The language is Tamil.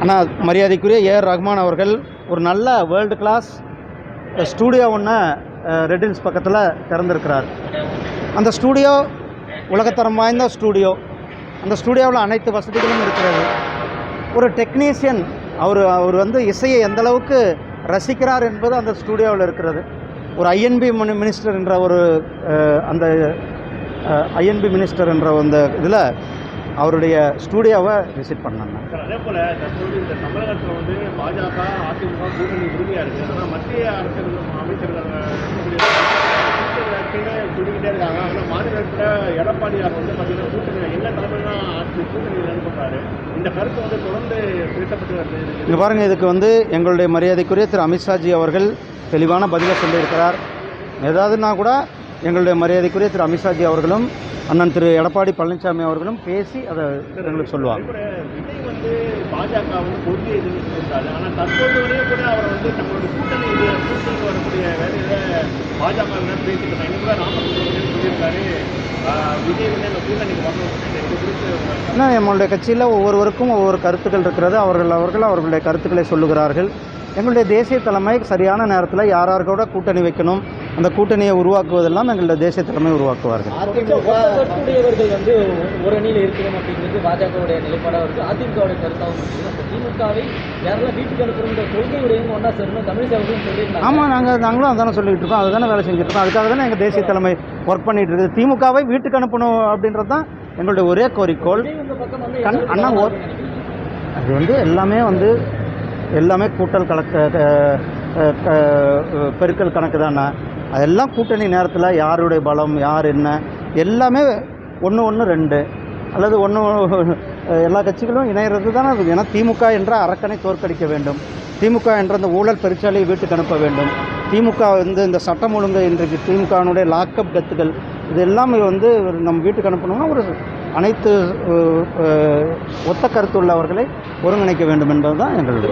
ஆனால் மரியாதைக்குரிய ஏஆர் ரஹ்மான் அவர்கள் ஒரு நல்ல வேர்ல்டு கிளாஸ் ஸ்டூடியோ ஒன்று ரெட் ஹில்ஸ் பக்கத்தில் திறந்திருக்கிறார். அந்த ஸ்டூடியோ உலகத்தரம் வாய்ந்த ஸ்டூடியோ. அந்த ஸ்டூடியோவில் அனைத்து வசதிகளும் இருக்கிறது. ஒரு டெக்னீஷியன் அவர் வந்து இசையை எந்தளவுக்கு ரசிக்கிறார் என்பது அந்த ஸ்டூடியோவில் இருக்கிறது. ஒரு ஐஎன்பி மினிஸ்டர் என்ற அந்த ஐஎன்பி மினிஸ்டர் என்ற அந்த இதில் அவருடைய ஸ்டூடியோவை விசிட் பண்ணாங்க. அதே போல் தற்போது இந்த தமிழகத்தில் வந்து பாஜக அதிமுக கூட்டணி உறுதியாக இருக்குது. ஆனால் மத்திய அமைச்சர்கள் சொல்லிக்கிட்டே இருக்காங்க. ஆனால் மாநிலத்தில் எடப்பாடியார் வந்து பார்த்தீங்கன்னா கூட்டணி எல்லா தலைமையிலும் கூட்டணியில் அனுப்புறாரு. இந்த கருத்து வந்து தொடர்ந்து பேசப்பட்டு வருது. இங்கே பாருங்கள், இதுக்கு வந்து எங்களுடைய மரியாதைக்குரிய திரு அமித்ஷாஜி அவர்கள் தெளிவான பதிலை சொல்லியிருக்கிறார். ஏதாவதுனா கூட எங்களுடைய மரியாதைக்குரிய திரு அமித்ஷாஜி அவர்களும் அண்ணன் திரு எடப்பாடி பழனிசாமி அவர்களும் பேசி அதை எங்களுக்கு சொல்லுவாங்க. விஜய் வந்து பாஜக வந்து கொள்கை எதுன்னு சொல்லியிருக்காரு. ஆனால் தற்போது வரையும் கூட அவர் வந்து தங்களுடைய கூட்டணி வரக்கூடிய வேலையில் பாஜக பேசிக்கிறாங்க. இன்னும் கூட ராமகிருஷ்ணன் சொல்லியிருக்காரு விஜய் வந்து அந்த கூட்டணிக்கு வரணும். இது குறித்து ஏன்னா நம்மளுடைய கட்சியில் ஒவ்வொருவருக்கும் ஒவ்வொரு கருத்துக்கள் இருக்கிறது. அவர்களுடைய கருத்துக்களை சொல்லுகிறார்கள். எங்களுடைய தேசிய தலைமை சரியான நேரத்தில் யார் கூட கூட்டணி வைக்கணும், அந்த கூட்டணியை உருவாக்குவதெல்லாம் எங்களுடைய தேசிய தலைமை உருவாக்குவார்கள். அதிமுகவுடையவர்கள் வந்து ஒரு அணியில் இருக்கணும் அப்படிங்கிறது பாஜகவுடைய நிலைப்பாடாக இருக்குது. அதிமுகவுடைய கருத்தாகவும் இருக்குது. அந்த திமுகவை யாரெல்லாம் வீட்டுக்கு அனுப்புகிற கொள்கை உடையவங்க ஒன்றா சேரணும் தமிழிசைவர்களும் சொல்லியிருக்காங்க. ஆமாம், நாங்களும் அதானே சொல்லிகிட்டு இருக்கோம். அதுதானே வேலை செஞ்சுட்டு இருக்கோம். அதுக்காக தானே எங்கள் தேசிய தலைமை ஒர்க் பண்ணிகிட்டு இருக்குது. திமுகவை வீட்டுக்கு அனுப்பணும் அப்படின்றது தான் எங்களுடைய ஒரே கோரிக்கோள். அண்ணா அது வந்து எல்லாமே கூட்டல் பெருக்கல் கணக்கு தானே. அதெல்லாம் கூட்டணி நேரத்தில் யாருடைய பலம் யார் என்ன எல்லாமே 1-1-2 அல்லது எல்லா கட்சிகளும் இணைகிறது தானே. ஏன்னா திமுக என்ற அரக்கனை தோற்கடிக்க வேண்டும். திமுக என்ற அந்த ஊழல் பெருச்சாலையை வீட்டுக்கு அனுப்ப வேண்டும். திமுக வந்து இந்த சட்டம் ஒழுங்கு இன்றைக்கு திமுகனுடைய லாக்அப் டெத்துகள் இது எல்லாமே வந்து நம்ம வீட்டுக்கு அனுப்பணும்னா அனைத்து ஒத்த கருத்து உள்ளவர்களை ஒருங்கிணைக்க வேண்டும் என்பது தான் எங்களுடைய